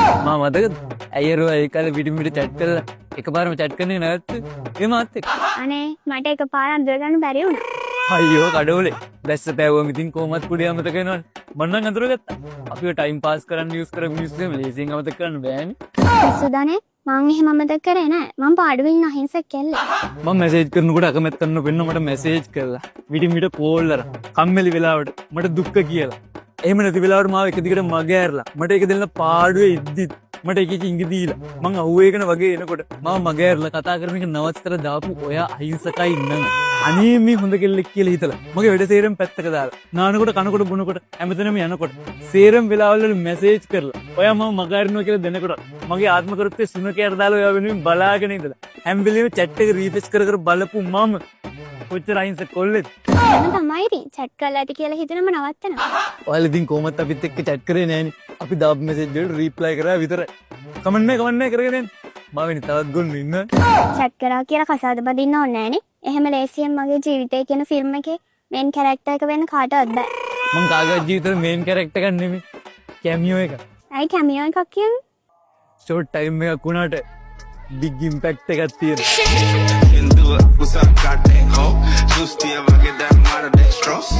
මම මතකද ඇයරෝ ඒ කාලේ පිටිමිට chat කරලා එකපාරම chat කරන්නේ නැත්te ඒ මාත් එක්ක අනේ මට එකපාරක් අඳුර ගන්න බැරි වුණා. අයියෝ කඩෝලේ දැස්ස පෑවුවම ඉතින් කොහොමත් කුඩේ අමතක වෙනවනේ මම නම් අඳුරගත්තා අපිව ටයිම් පාස් කරන්න යූස් කරපු මිනිස්සු එහෙම ලේසියෙන් අමතක කරන්න බෑනේ සුදානේ මං එහෙම අමතක කරේ නෑ. මං පාඩුවෙන් අහිංසක කෙල්ල. මම මැසේජ් කරනකොට අකමැත් කරන්න වෙන්න මට මැසේජ් කරලා විටිමිට කෝල් කරා කම්මැලි වෙලාවට මට දුක්ඛ කියලා එහෙම නැති වෙලාවට මාව එක දිගට මග ඇරලා මට ඒක දෙන්න පාඩුවේ ඉද්දි මට එක ඉඟි දීලා මං අහුවේගෙන වගේ එනකොට මම මග ඇරලා කතා කරන එක නවත්තලා දාපු ඔයා අහිංසකයි ඉන්නම අනේ මේ හොඳ කෙල්ලෙක් කියලා හිතලා මගේ වැඩ සේරම පැත්තක දාලා නානකොට කනකොට බොනකොට හැමතැනම යනකොට සේරම වෙලාවල් වල මැසේජ් කරලා ඔයා මම මග ඇරනවා කියලා දෙනකොට මගේ ආත්ම කරුත්තේ සුනකයට දාලා ඔයා වෙනුවෙන් බලාගෙන ඉඳලා හැම වෙලෙම chat එක රීෆ්‍රෙෂ් කර කර බලපු මම කොච්චර අහිංසක කොල්ලෙක්ද එහෙම තමයි ඉතින් chat කරලා ඇති කියලා හිතනම නවත්තනවා. ඔයාලා ඉතින් කොහොමත් අපිත් එක්ක chat කරේ නෑනේ අපි දාපු මැසේජ් වලට රිප්ලයි කරා විතරයි කමෙන්ට් නෑ කරගෙන යන්න මම වෙන තවත් ගොන්නු ඉන්න chat කරා කියලා කසාද බදින්න ඕනේ නෑනේ. එහෙම ලේසියෙන් මගේ ජීවිතය කියන ෆිල්ම් එකේ මේන් කැරක්ටර් එක වෙන්න කාටවත් බෑ. මං කාගේවත් ජීවිතේ මේන් කැරක්ටර් එකක් නෙමෙයි කැමියෝ එක ඇයි කැමියෝ එකක් කියන්නේ? ෂෝට් ටයිම් එකක් වුණාට big impact එකක් තියෙනවා Can do it, what's up, goddamn hoe? Juice, do you ever get that modern day straws?